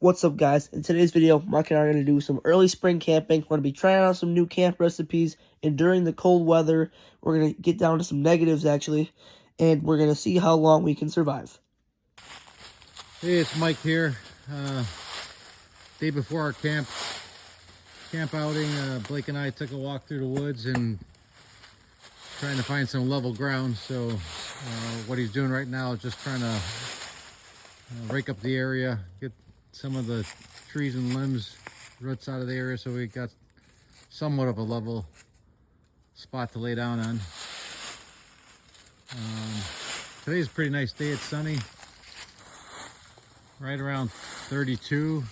What's up, guys? In today's video, Mike and I are going to do some early spring camping. We're going to be trying out some new camp recipes, and during the cold weather, we're going to get down to some negatives, actually, and we're going to see how long we can survive. Hey, it's Mike here. Day before our camp outing, Blake and I took a walk through the woods and trying to find some level ground. So what he's doing right now is just trying to rake up the area, get some of the trees and limbs, roots out of the area, so we got somewhat of a level spot to lay down on. Today's a pretty nice day. It's sunny, right around 32.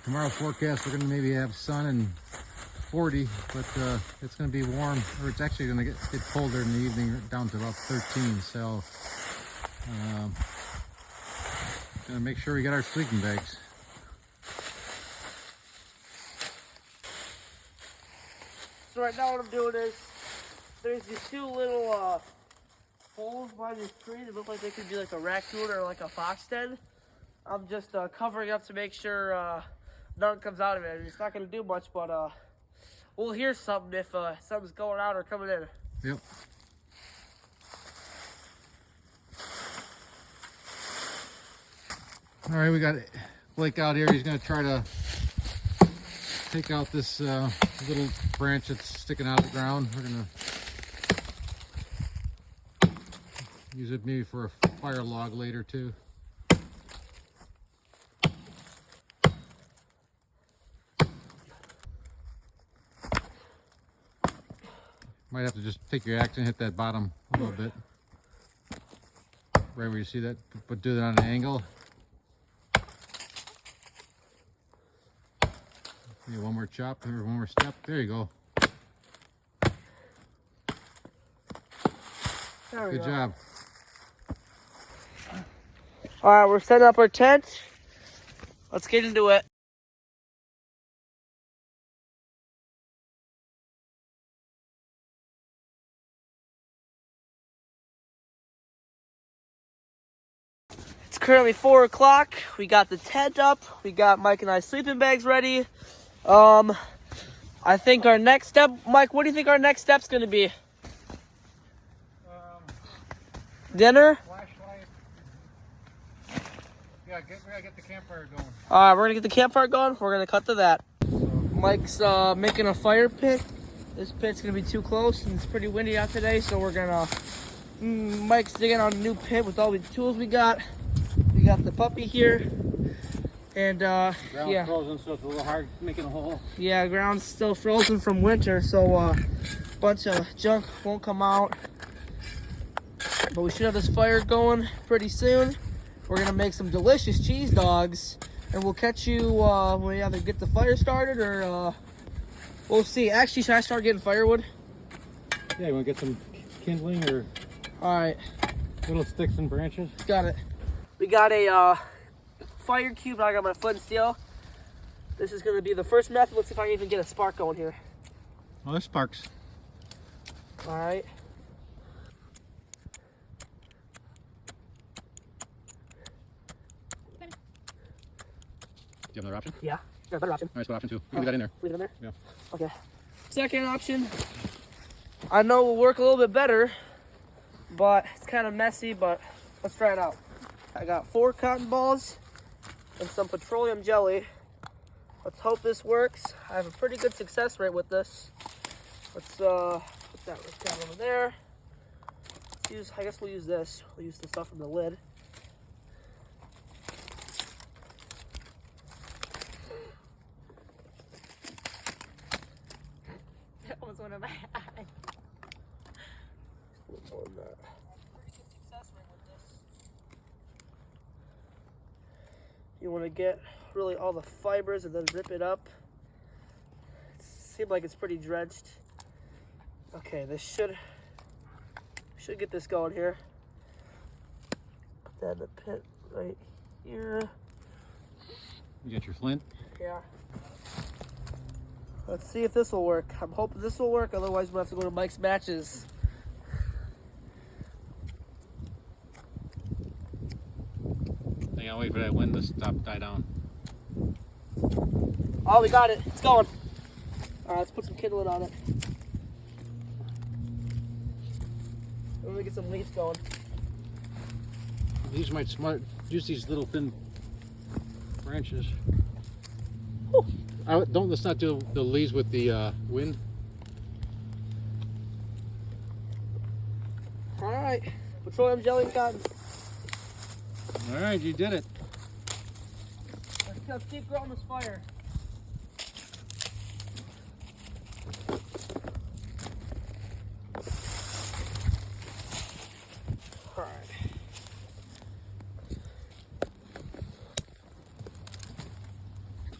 Tomorrow's forecast, we're going to maybe have sun and 40, but it's going to be warm, or it's actually going to get colder in the evening, down to about 13. So gonna make sure we get our sleeping bags. So right now what I'm doing is, there's these two little holes by this tree that look like they could be like a raccoon or like a fox den. I'm just covering up to make sure nothing comes out of it. It's not going to do much, but we'll hear something if something's going out or coming in. Yep. All right, we got Blake out here. He's going to try to take out this little branch that's sticking out of the ground. We're going to use it maybe for a fire log later too. Might have to just take your axe and hit that bottom a little bit. Right where you see that, but do that on an angle. Maybe one more chop or one more step. There you go. Good job. All right, we're setting up our tent. Let's get into it. It's currently 4 o'clock. We got the tent up. We got Mike and I's sleeping bags ready. I think our next step, Mike, what do you think our next step's gonna be? Dinner? Flashlight. Yeah, we gotta get the campfire going. All right, we're gonna get the campfire going. We're gonna cut to that. Mike's making a fire pit. This pit's gonna be too close, and it's pretty windy out today, so we're gonna. Mike's digging out a new pit with all the tools we got. We got the puppy here, and Ground's yeah. frozen, so it's a little hard making a hole. Yeah, ground's still frozen from winter, so a bunch of junk won't come out. But we should have this fire going pretty soon. We're gonna make some delicious cheese dogs, and we'll catch you when we either get the fire started or we'll see. Actually, should I start getting firewood? Yeah, you want to get some kindling or All right, little sticks and branches? got it. We got a fire cube. I got my flint and steel. This is gonna be the first method. Let's see if I can even get a spark going here. Oh, there's sparks. All right. Do you have another option? Yeah, got a better option. All right, so what option 2? Leave that in there. Leave it in there? Yeah. Okay. Second option, I know will work a little bit better, but it's kind of messy, but let's try it out. I got 4 cotton balls and some petroleum jelly. Let's hope this works. I have a pretty good success rate with this. Let's put that down over there. I guess we'll use this. We'll use the stuff from the lid. That was one of my eyes. You want to get really all the fibers and then rip it up. It seems like it's pretty drenched. Okay, this should get this going here. Put that in the pit right here. You got your flint? Yeah. Let's see if this will work. I'm hoping this will work, otherwise we'll have to go to Mike's Matches. Hang on, wait. wait for that wind to die down. Oh, we got it. It's going. All right, let's put some kindling on it. Let me get some leaves going. These might use these little thin branches. Whew. Let's not do the leaves with the wind. All right, petroleum jelly and cotton. All right, you did it. Let's keep growing this fire. All right.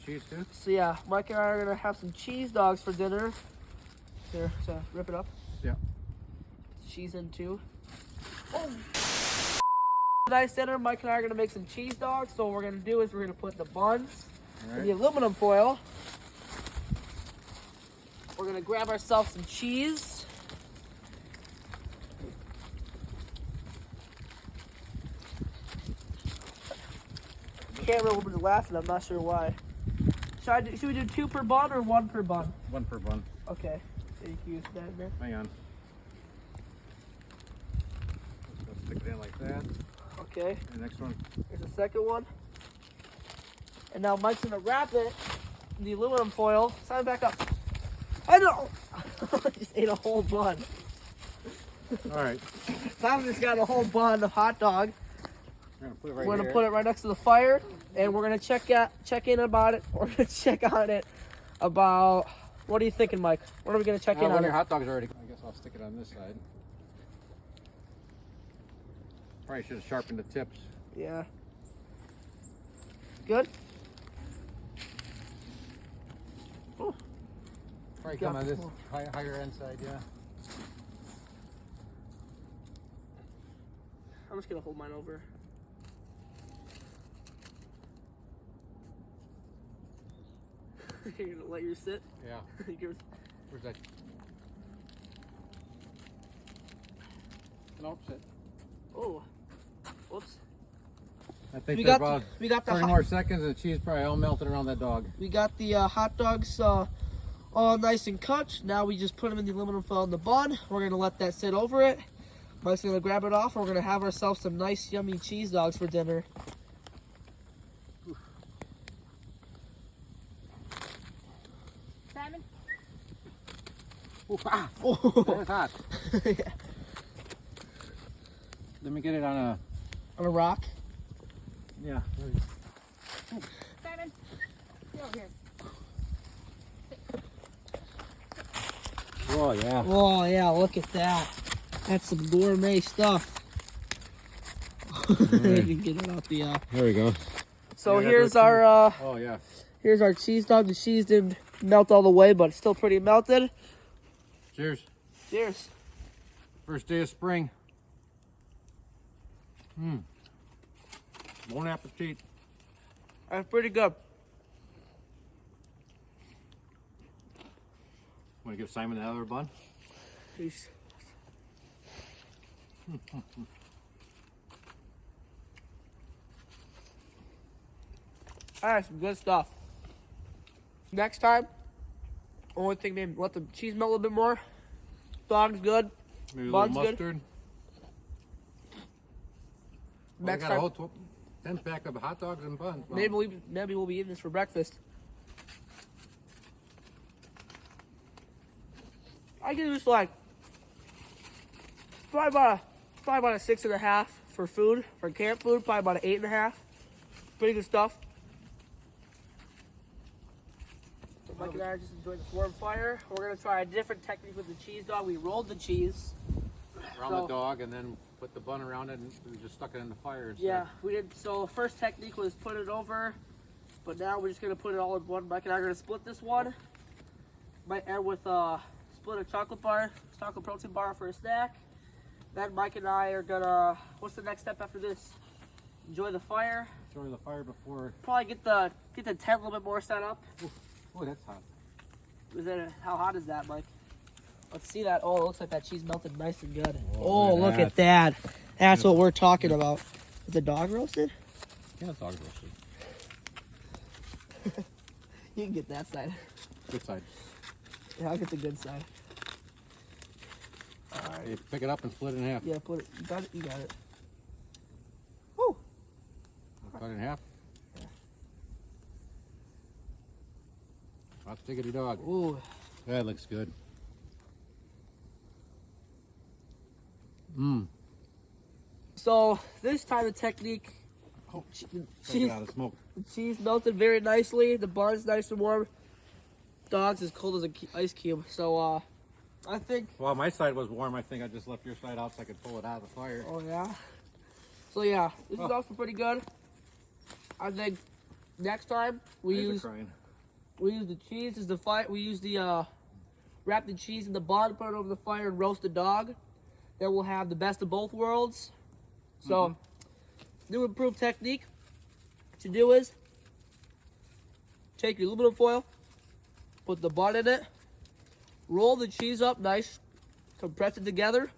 Cheese too? So yeah, Mike and I are gonna have some cheese dogs for dinner. Here, so rip it up. Yeah. Cheese in too. Oh. Nice dinner. Mike and I are gonna make some cheese dogs. So what we're gonna do is we're gonna put the buns in the aluminum foil. We're gonna grab ourselves some cheese. The camera will be laughing. I'm not sure why. Should we do 2 per bun or 1 per bun? 1 per bun. Okay. So you can use that there. Hang on. Let's stick it in like that. Okay. And the next one. Here's the second one. And now Mike's gonna wrap it in the aluminum foil. Sign back up. I know. I just ate a whole bun. All right. Tom just got a whole bun of hot dog. We're gonna put it right We're gonna here. put it right next to the fire, and we're gonna check in about it. We're gonna check on it about. What are you thinking, Mike? What are we gonna check in when on your it? hot dog's already. I guess I'll stick it on this side. Probably should have sharpened the tips. Yeah. Good. Oh, Probably Yeah. come on this higher end side, yeah. I'm just gonna hold mine over. You're gonna let yours sit. Yeah. Yours- Where's that? Nope, sit. Oh, whoops. I think We they're got about we got the 20 hot, more seconds and the cheese probably all melted around that dog. we got the hot dogs all nice and cut. Now we just put them in the aluminum foil in the bun. We're gonna let that sit over it. Mike's gonna grab it off. And we're gonna have ourselves some nice, yummy cheese dogs for dinner. Simon? Ooh, ah, Oh, that was hot. yeah. Let me get it on a. On a rock. Yeah. Simon? Get over here. Oh yeah. Oh yeah, look at that. That's some gourmet stuff. You can get it off the. There we go. So Yeah, here's go our Oh yeah. here's our cheese dog. The cheese didn't melt all the way, but it's still pretty melted. Cheers. Cheers. First day of spring. Bon appetit. That's pretty good. Want to give Simon another bun? Peace. Alright, some good stuff. Next time, only thing maybe let the cheese melt a little bit more. Dog's good. Maybe a Bun's little good. mustard. Next I got a time, whole 10-pack of hot dogs and buns. Well, maybe we'll be eating this for breakfast. I give this like probably about a 6.5 for food, for camp food. Probably about an 8.5. Pretty good stuff. So Mike and I are just enjoying this warm fire. We're gonna try a different technique with the cheese dog. We rolled the cheese. around so- the dog and then put the bun around it and we just stuck it in the fire. instead. Yeah, we did. So the first technique was put it over, but now we're just gonna put it all in one. Mike and I are gonna split this one. Might end with split a chocolate protein bar for a snack. Then Mike and I are gonna. What's the next step after this? Enjoy the fire. Enjoy the fire before. Probably get the tent a little bit more set up. Oh, that's hot. How hot is that, Mike? Let's see that. Oh, it looks like that cheese melted nice and good. Oh, Oh, look at that. That's what we're talking about. Is the dog roasted? Yeah, the dog's roasted. You can get that side. Good side. Yeah, I'll get the good side. Alright. Hey, pick it up and split it in half. Yeah, put it. You got it. You got it. Woo! Cut it in half. Yeah. Hot diggity dog. Ooh. That looks good. Mmm. So this time the technique. Oh, The take it out of the smoke. cheese melted very nicely. The bun's nice and warm. Dog's as cold as an ice cube. So I think. Well, my side was warm. I think I just left your side out so I could pull it out of the fire. Oh yeah. So yeah, this is Oh. also pretty good. I think next time we use the cheese as the fire. We use the wrap the cheese in the bun, put it over the fire, and roast the dog. Then we'll have the best of both worlds. So, new improved technique. What you do is take your aluminum foil, put the bun in it, roll the cheese up nice, compress it together,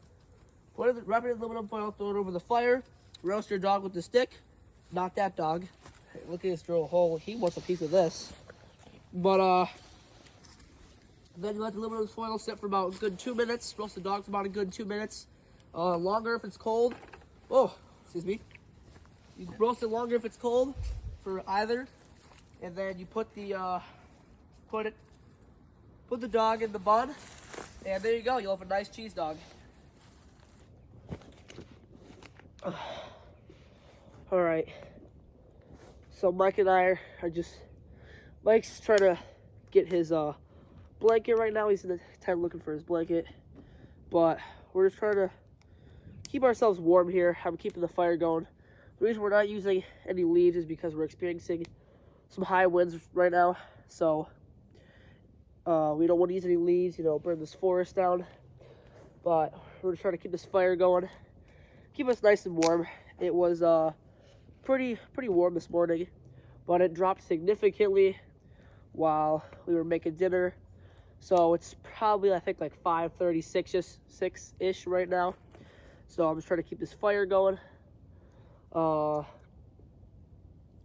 wrap it in aluminum foil, throw it over the fire, roast your dog with the stick. Not that dog. Hey, look at this drill hole. He wants a piece of this. But then you let the aluminum foil sit for about a good 2 minutes. Roast the dog for about a good 2 minutes. Longer if it's cold. Oh, excuse me. You can roast it longer if it's cold for either. And then you put the put the dog in the bun. And there you go. You'll have a nice cheese dog. All right. So Mike and I are just. Mike's trying to get his blanket right now. He's in the tent looking for his blanket. But we're just trying to keep ourselves warm here. I'm keeping the fire going. The reason we're not using any leaves is because we're experiencing some high winds right now. So we don't want to use any leaves, burn this forest down. But we're just trying to keep this fire going. Keep us nice and warm. It was pretty warm this morning, but it dropped significantly while we were making dinner. So it's probably, I think, like 5:36-ish right now. So I'm just trying to keep this fire going.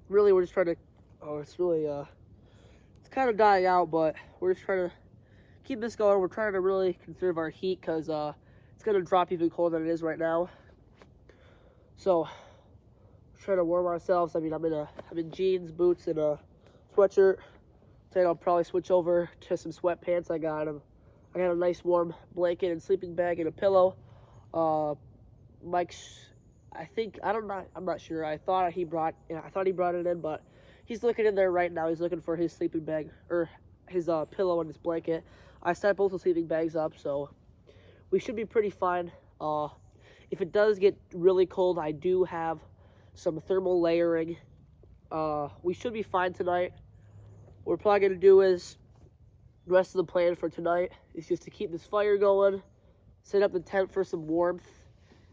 Really, we're just trying to, it's kind of dying out, but we're just trying to keep this going. We're trying to really conserve our heat because it's going to drop even colder than it is right now. So, trying to warm ourselves. I mean, I'm in jeans, boots, and a sweatshirt. Today I'll probably switch over to some sweatpants. I got a nice warm blanket and sleeping bag and a pillow. Mike's, I'm not sure. I thought he brought it in, but he's looking in there right now. He's looking for his sleeping bag or his pillow and his blanket. I set both the sleeping bags up, so we should be pretty fine. If it does get really cold, I do have some thermal layering. We should be fine tonight. What we're probably going to do is, the rest of the plan for tonight is just to keep this fire going, set up the tent for some warmth,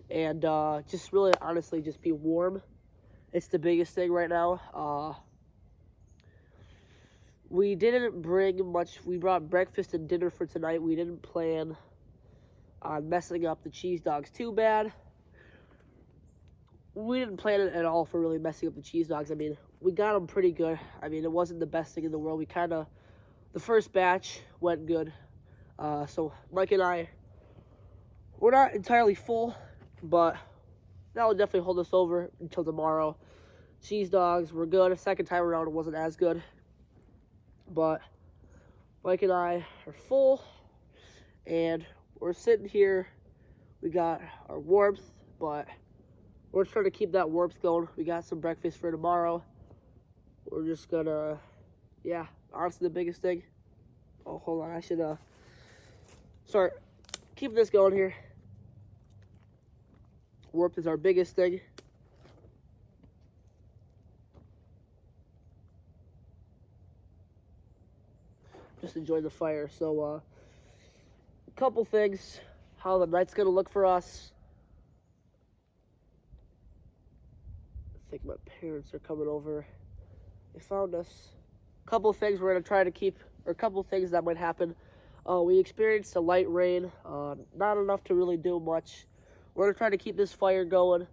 and just really, honestly, just be warm. It's the biggest thing right now. We didn't bring much. We brought breakfast and dinner for tonight. We didn't plan on messing up the cheese dogs too bad. We didn't plan it at all for really messing up the cheese dogs. I mean, we got them pretty good. I mean, it wasn't the best thing in the world. The first batch went good. So Mike and I, we're not entirely full, but that will definitely hold us over until tomorrow. Cheese dogs were good. A second time around, it wasn't as good. But Mike and I are full, and we're sitting here. We got our warmth, but we're trying to keep that warmth going. We got some breakfast for tomorrow. We're just gonna, honestly, the biggest thing. Oh, hold on. I should start keeping this going here. Warmth is our biggest thing. Just enjoy the fire. So, a couple things. How the night's gonna look for us. I think my parents are coming over. They found us. A couple things we're gonna try to keep, or a couple things that might happen. We experienced a light rain, not enough to really do much. We're gonna try to keep this fire going.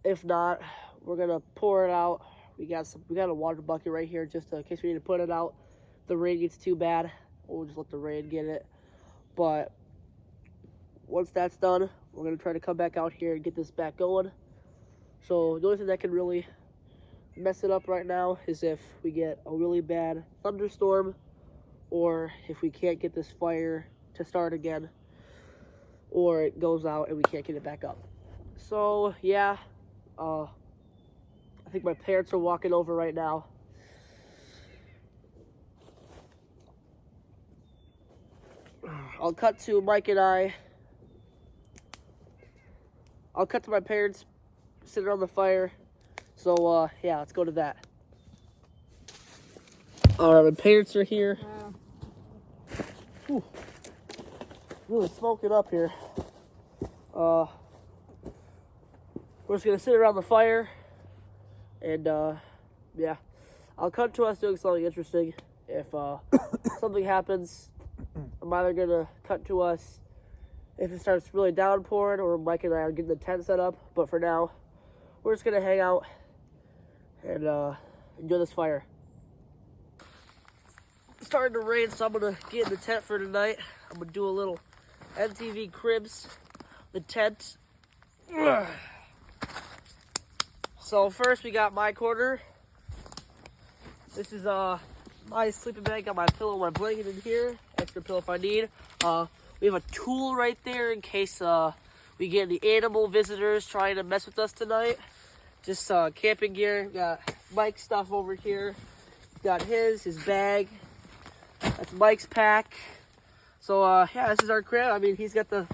If not, we're gonna pour it out. We got a water bucket right here just in case we need to put it out. If the rain gets too bad, we'll just let the rain get it. But once that's done, we're gonna try to come back out here and get this back going. So the only thing that can really mess it up right now is if we get a really bad thunderstorm, or if we can't get this fire to start again, or it goes out and we can't get it back up. So yeah, I think my parents are walking over right now. I'll cut to Mike and I. I'll cut to my parents sitting on the fire. So yeah, let's go to that. Alright, my parents are here. Whew. Really smoking up here. We're just gonna sit around the fire and yeah. I'll cut to us doing something interesting. If something happens, I'm either gonna cut to us if it starts really downpouring, or Mike and I are getting the tent set up. But for now, we're just gonna hang out and enjoy this fire. It's starting to rain, so I'm gonna get in the tent for tonight. I'm gonna do a little MTV Cribs, the tent. So first we got my corner. This is my sleeping bag. Got my pillow, my blanket in here. Extra pillow if I need. We have a tool right there in case we get any animal visitors trying to mess with us tonight. Just camping gear. Got Mike's stuff over here. Got his bag. That's Mike's pack. So yeah, this is our crib. I mean, he's got the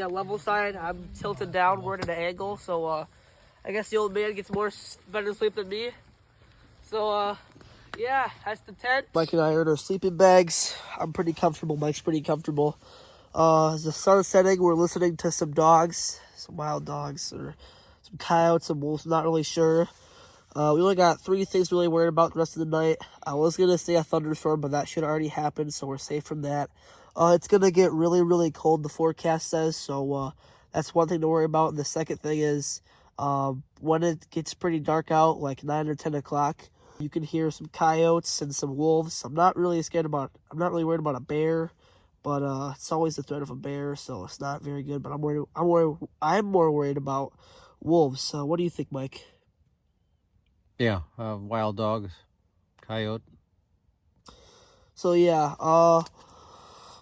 level side. I'm tilted downward at an angle, so I guess the old man gets better sleep than me. So yeah, that's the tent. Mike and I are in our sleeping bags. I'm pretty comfortable. Mike's pretty comfortable. As the sun's setting, we're listening to some dogs, some wild dogs, or some coyotes, some wolves. Not really sure. We only got 3 things to really worry about the rest of the night. I was going to say a thunderstorm, but that should already happen, so we're safe from that. It's going to get really, really cold, the forecast says, so that's one thing to worry about. And the second thing is when it gets pretty dark out, like 9 or 10 o'clock, you can hear some coyotes and some wolves. I'm not really worried about a bear, but it's always the threat of a bear, so it's not very good. But I'm more worried about wolves. So what do you think, Mike? Yeah, wild dogs, coyote. So yeah,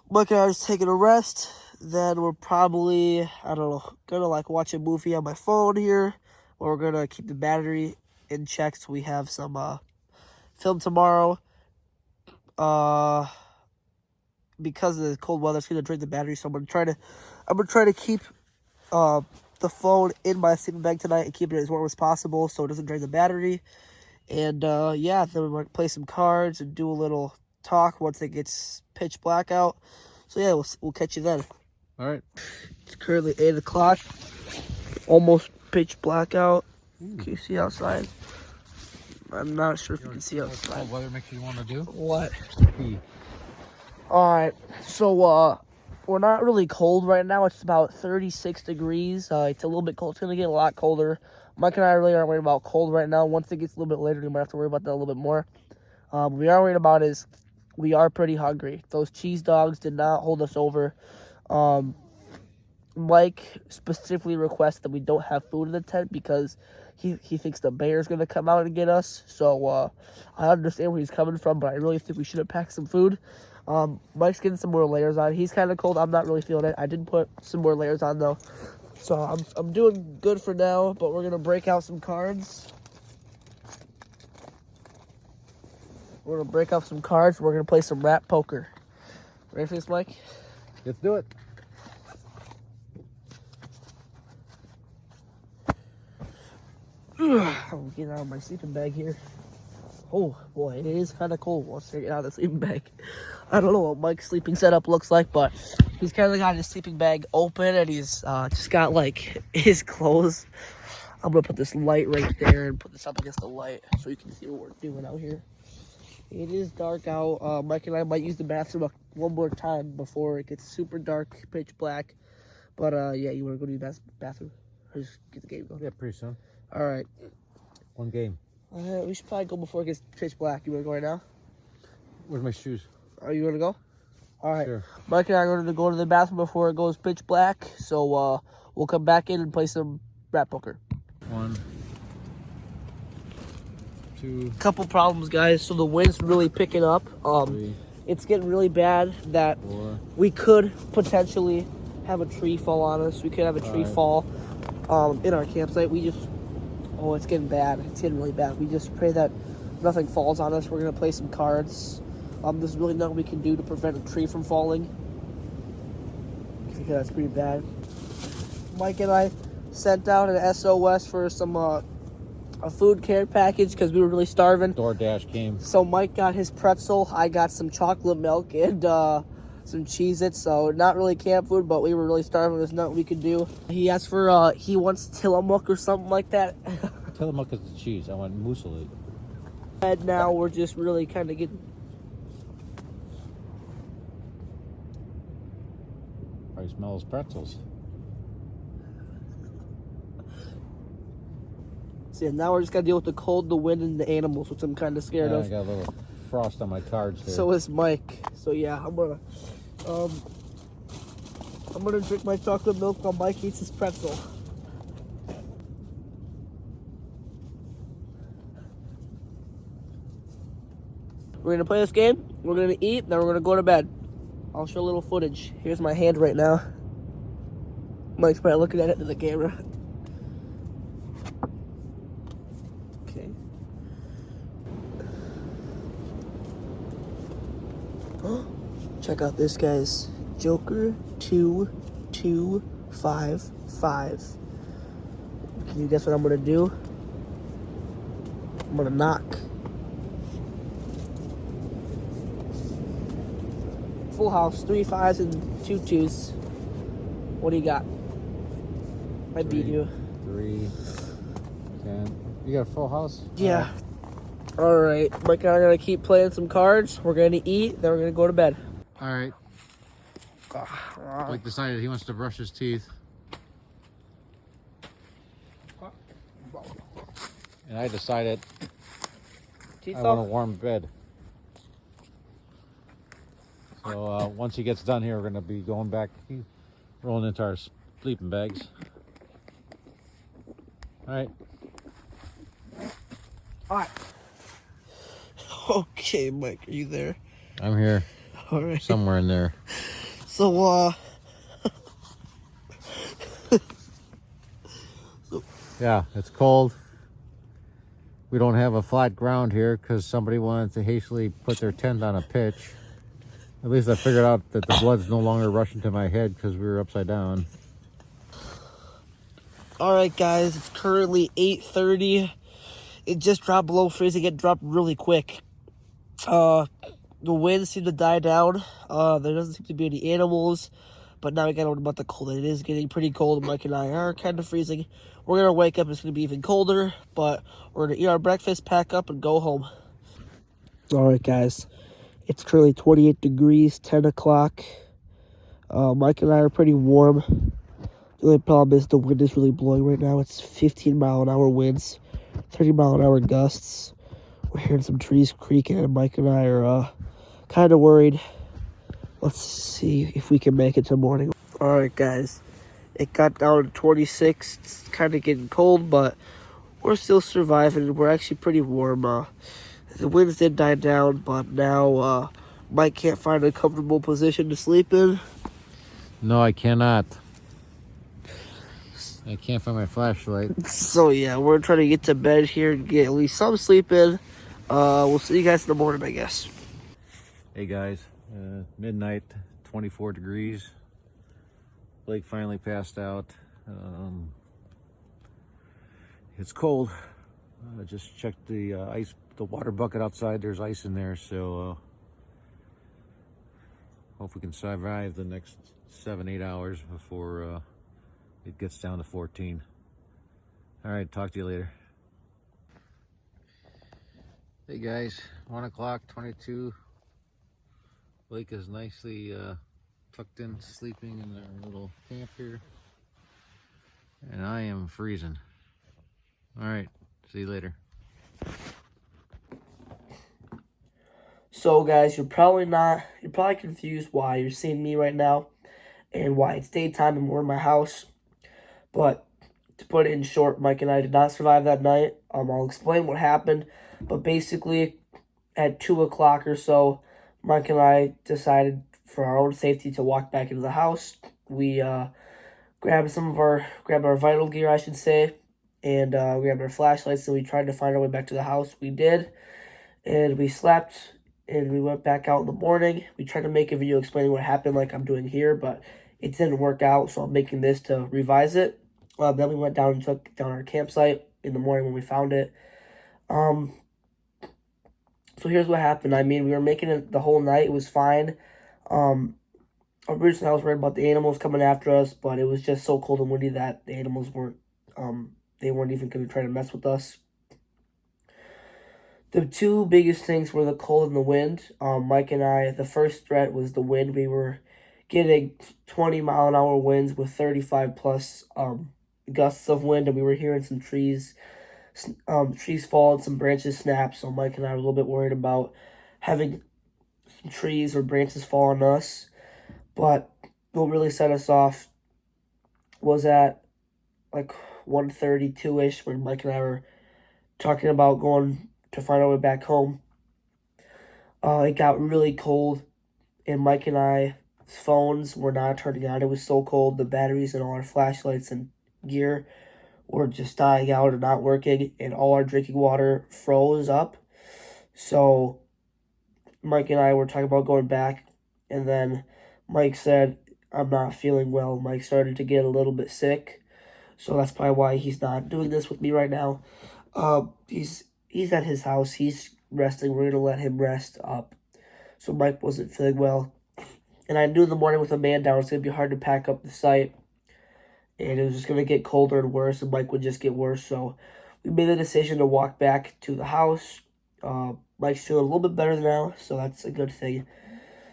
Mike and I are just taking a rest. Then we're probably, I don't know, gonna like watch a movie on my phone here, or we're gonna keep the battery in check so we have some film tomorrow. Because of the cold weather, it's gonna drain the battery. So I'm gonna try to keep the phone in my sleeping bag tonight and keep it as warm as possible so it doesn't drain the battery. And yeah, then we might play some cards and do a little talk once it gets pitch black out. So yeah, we'll catch you then. All right. It's currently 8 o'clock, almost pitch black out. Can you see outside? I'm not sure if you can see outside. Cold weather makes you want to do what? Pee. All right, so we're not really cold right now. It's about 36 degrees. It's a little bit cold. It's gonna get a lot colder. Mike and I really aren't worried about cold right now. Once it gets a little bit later, we might have to worry about that a little bit more. What we are worried about is we are pretty hungry. Those cheese dogs did not hold us over. Mike specifically requests that we don't have food in the tent because he thinks the bear's going to come out and get us. So I understand where he's coming from, but I really think we should have packed some food. Mike's getting some more layers on. He's kind of cold. I'm not really feeling it. I did put some more layers on, though. So I'm doing good for now, but we're going to break out some cards. We're going to break out some cards. We're going to play some rap poker. Ready for this, Mike? Let's do it. I'm getting out of my sleeping bag here. Oh boy, it is kind of cold once I get out of the sleeping bag. I don't know what Mike's sleeping setup looks like, but he's kind of got his sleeping bag open and he's just got like his clothes. I'm gonna put this light right there and put this up against the light so you can see what we're doing out here. It is dark out. Mike and I might use the bathroom one more time before it gets super dark, pitch black. But yeah, you wanna go to the bathroom or just get the game going? Yeah, pretty soon. All right. One game. We should probably go before it gets pitch black. You want to go right now? Where's my shoes? Are you going to go? All right. Sure. Mike and I are going to go to the bathroom before it goes pitch black. So we'll come back in and play some rat poker. 1, 2, Couple problems, guys. So the wind's really picking up. 3, It's getting really bad that 4. we could potentially have a tree fall on us. We could have a tree Alright. fall in our campsite. It's getting bad. It's getting really bad. We just pray that nothing falls on us. We're going to play some cards. There's really nothing we can do to prevent a tree from falling. Because that's pretty bad. Mike and I sent out an SOS for some a food care package because we were really starving. DoorDash came. So Mike got his pretzel. I got some chocolate milk and some Cheez-Its. So not really camp food, but we were really starving. There's nothing we could do. He asked for, he wants Tillamook or something like that. Tillamook is the cheese. I want mousseline. And now we're just really kind of getting... Probably smells pretzels. So yeah, now we're just got to deal with the cold, the wind, and the animals, which I'm kind of scared Yeah, I of. got a little frost on my cards there. So is Mike. So yeah, I'm gonna drink my chocolate milk while Mike eats his pretzel. We're gonna play this game. We're gonna eat. Then we're gonna go to bed. I'll show a little footage. Here's my hand right now. Mike's probably looking at it to the camera. Okay. Check out this, guys. Joker 2255. Can you guess what I'm gonna do? I'm gonna knock. Full house, 3 5s and 2 2s. What do you got? I beat you. 3, 10. You got a full house? Yeah. All right. Mike and I are gonna keep playing some cards. We're gonna eat. Then we're gonna go to bed. All right. Mike decided he wants to brush his teeth. And I decided Teeth I want a off? warm bed. So once he gets done here, we're going to be going back, rolling into our sleeping bags. All right. All right. Okay, Mike, are you there? I'm here. All right. Somewhere in there. So, Yeah, it's cold. We don't have a flat ground here because somebody wanted to hastily put their tent on a pitch. At least I figured out that the blood's no longer rushing to my head because we were upside down. all right, guys, it's currently 8:30. It just dropped below freezing. It dropped really quick. The winds seem to die down. There doesn't seem to be any animals. But now we got to worry about the cold. It is getting pretty cold. Mike and I are kind of freezing. We're going to wake up. It's going to be even colder. But we're going to eat our breakfast, pack up, and go home. All right, guys. It's currently 28 degrees, 10 o'clock. Mike and I are pretty warm. The only problem is the wind is really blowing right now. It's 15-mile-an-hour winds, 30-mile-an-hour gusts. We're hearing some trees creaking, and Mike and I are kind of worried. Let's see if we can make it till morning. All right, guys. It got down to 26. It's kind of getting cold, but we're still surviving. We're actually pretty warm. The winds did die down, but now Mike can't find a comfortable position to sleep in. No, I cannot. I can't find my flashlight. So, yeah, we're trying to get to bed here and get at least some sleep in. We'll see you guys in the morning, I guess. Hey guys, midnight, 24 degrees. Blake finally passed out. It's cold. I just checked the the water bucket outside. There's ice in there, so hope we can survive the next 7-8 hours before it gets down to 14. All right, talk to you later. Hey guys, 1 o'clock, 22. Blake is nicely tucked in, sleeping in our little camp here. And I am freezing. All right. See you later. So guys, you're probably confused why you're seeing me right now and why it's daytime and we're in my house. But to put it in short, Mike and I did not survive that night. I'll explain what happened. But basically, at 2 o'clock or so, Mike and I decided for our own safety to walk back into the house. We grabbed our vital gear, I should say, and grabbed our flashlights, and we tried to find our way back to the house. We did, and we slept, and we went back out in the morning. We tried to make a video explaining what happened like I'm doing here, but it didn't work out, so I'm making this to revise it. Then we went down and took down our campsite in the morning when we found it. So here's what happened. I mean, we were making it the whole night. It was fine. Originally, I was worried about the animals coming after us, but it was just so cold and windy that the animals weren't even going to try to mess with us. The two biggest things were the cold and the wind. Mike and I, the first threat was the wind. We were getting 20-mile-an-hour winds with 35 plus gusts of wind, and we were hearing some trees fall and some branches snap. So Mike and I were a little bit worried about having some trees or branches fall on us. But what really set us off was at like 1:32-ish when Mike and I were talking about going to find our way back home. It got really cold, and Mike and I's phones were not turning on. It was so cold. The batteries in all our flashlights and gear were just dying out or not working, and all our drinking water froze up. So Mike and I were talking about going back, and then Mike said, "I'm not feeling well." Mike started to get a little bit sick, so that's probably why he's not doing this with me right now. He's at his house. He's resting. We're gonna let him rest up. So Mike wasn't feeling well, and I knew in the morning with a man down, it's gonna be hard to pack up the site, and it was just gonna get colder and worse, and Mike would just get worse. So we made the decision to walk back to the house. Mike's feeling a little bit better now, so that's a good thing.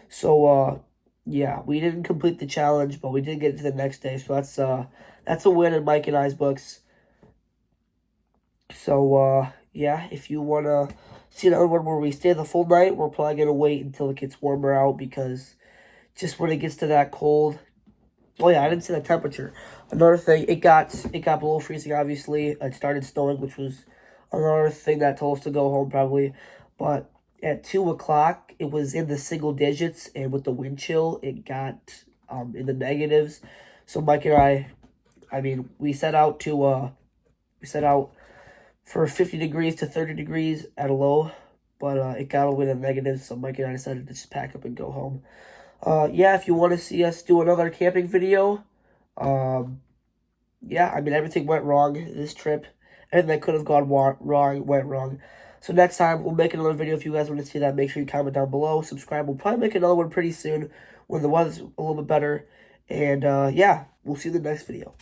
So yeah, we didn't complete the challenge, but we did get to the next day, so that's a win in Mike and I's books. So yeah, if you wanna see another one where we stay the full night, we're probably gonna wait until it gets warmer out, because just when it gets to that cold. Oh yeah, I didn't say the temperature. Another thing, it got below freezing. Obviously, it started snowing, which was another thing that told us to go home probably. But at 2 o'clock, it was in the single digits, and with the wind chill, it got in the negatives. So Mike and I mean, we set out for 50 degrees to 30 degrees at a low, but it got all the way to the negatives. So Mike and I decided to just pack up and go home. Yeah, if you want to see us do another camping video, yeah, I mean, everything went wrong this trip. Everything that could have gone wrong went wrong. So next time, we'll make another video. If you guys want to see that, make sure you comment down below. Subscribe. We'll probably make another one pretty soon when the weather's a little bit better. And, yeah, we'll see you in the next video.